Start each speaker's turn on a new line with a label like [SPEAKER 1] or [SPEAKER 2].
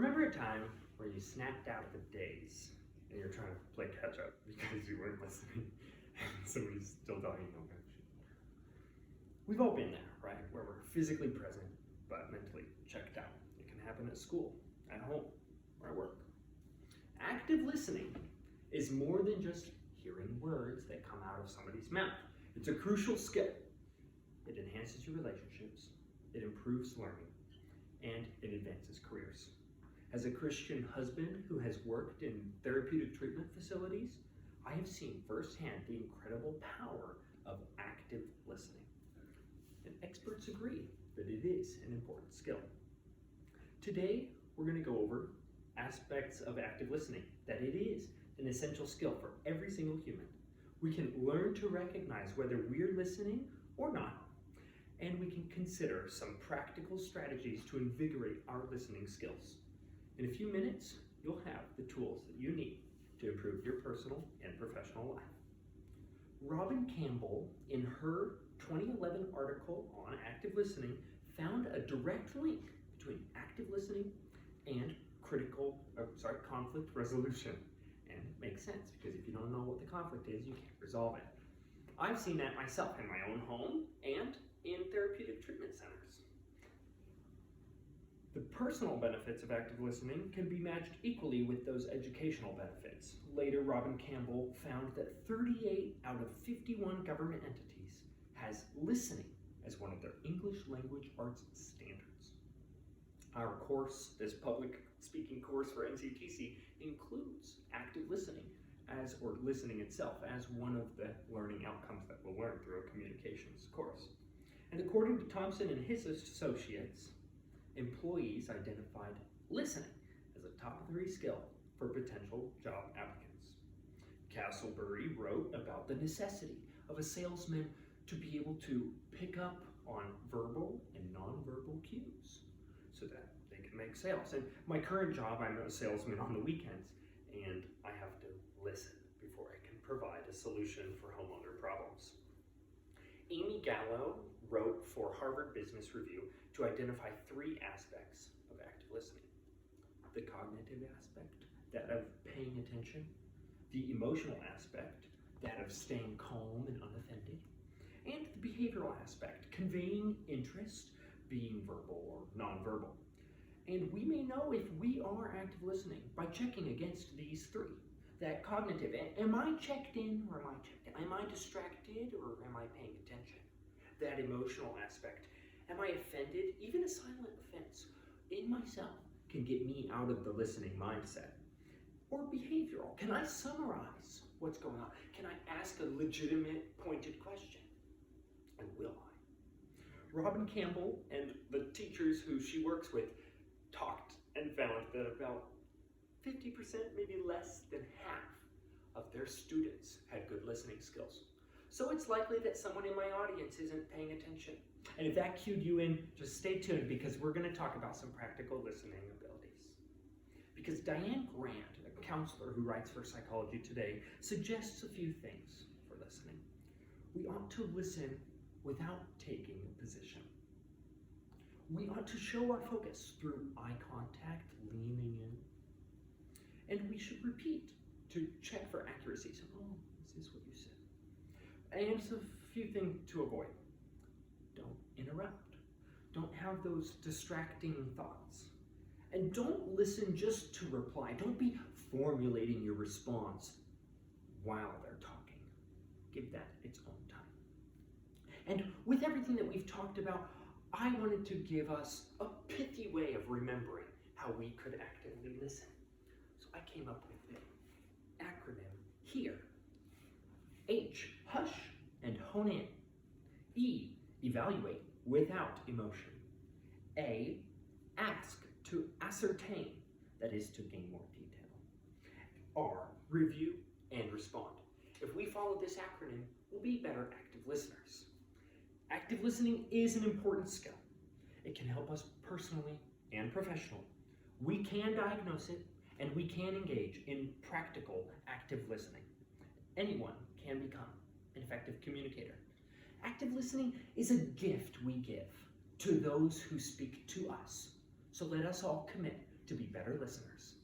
[SPEAKER 1] Remember a time where you snapped out of the daze and you're trying to play catch up because you weren't listening and somebody's still talking over you? We've all been there, right? Where we're physically present but mentally checked out. It can happen at school, at home, or at work. Active listening is more than just hearing words that come out of somebody's mouth. It's a crucial skill. It enhances your relationships, it improves learning, and it advances careers. As a Christian husband who has worked in therapeutic treatment facilities, I have seen firsthand the incredible power of active listening. And experts agree that it is an important skill. Today, we're going to go over aspects of active listening, that it is an essential skill for every single human. We can learn to recognize whether we're listening or not, and we can consider some practical strategies to invigorate our listening skills. In a few minutes, you'll have the tools that you need to improve your personal and professional life. Robin Campbell, in her 2011 article on active listening, found a direct link between active listening and conflict resolution. And it makes sense, because if you don't know what the conflict is, you can't resolve it. I've seen that myself in my own home and in therapeutic treatment centers. The personal benefits of active listening can be matched equally with those educational benefits. Later, Robin Campbell found that 38 out of 51 government entities has listening as one of their English language arts standards. Our course, this public speaking course for NCTC, includes active listening or listening itself as one of the learning outcomes that we'll learn through a communications course. And according to Thompson and his associates, employees identified listening as a top 3 skill for potential job applicants. Castleberry wrote about the necessity of a salesman to be able to pick up on verbal and nonverbal cues so that they can make sales. And my current job, I'm a salesman on the weekends, and I have to listen before I can provide a solution for homeowner problems. Amy Gallo wrote for Harvard Business Review to identify 3 aspects of active listening: the cognitive aspect, that of paying attention; the emotional aspect, that of staying calm and unoffended; and the behavioral aspect, conveying interest, being verbal or nonverbal. And we may know if we are active listening by checking against these 3. That cognitive, am I checked in or am I checked in? Am I distracted or am I paying attention? That emotional aspect, am I offended? Even a silent offense in myself can get me out of the listening mindset. Or behavioral, can I summarize what's going on? Can I ask a legitimate, pointed question? And will I? Robin Campbell and the teachers who she works with talked and found that about 50%, maybe less than half of their students had good listening skills. So it's likely that someone in my audience isn't paying attention. And if that cued you in, just stay tuned, because we're going to talk about some practical listening abilities. Because Diane Grant, a counselor who writes for Psychology Today, suggests a few things for listening. We ought to listen without taking a position. We ought to show our focus through eye contact, leaning in. And we should repeat to check for accuracy. So, is this what you said? And a few things to avoid. Don't interrupt. Don't have those distracting thoughts. And don't listen just to reply. Don't be formulating your response while they're talking. Give that its own time. And with everything that we've talked about, I wanted to give us a pithy way of remembering how we could actively listen. So I came up with the acronym HEAR. H, hush and hone in. E, evaluate without emotion. A, ask to ascertain, that is to gain more detail. R, review and respond. If we follow this acronym, we'll be better active listeners. Active listening is an important skill. It can help us personally and professionally. We can diagnose it, and we can engage in practical active listening. Anyone can become an effective communicator. Active listening is a gift we give to those who speak to us. So let us all commit to be better listeners.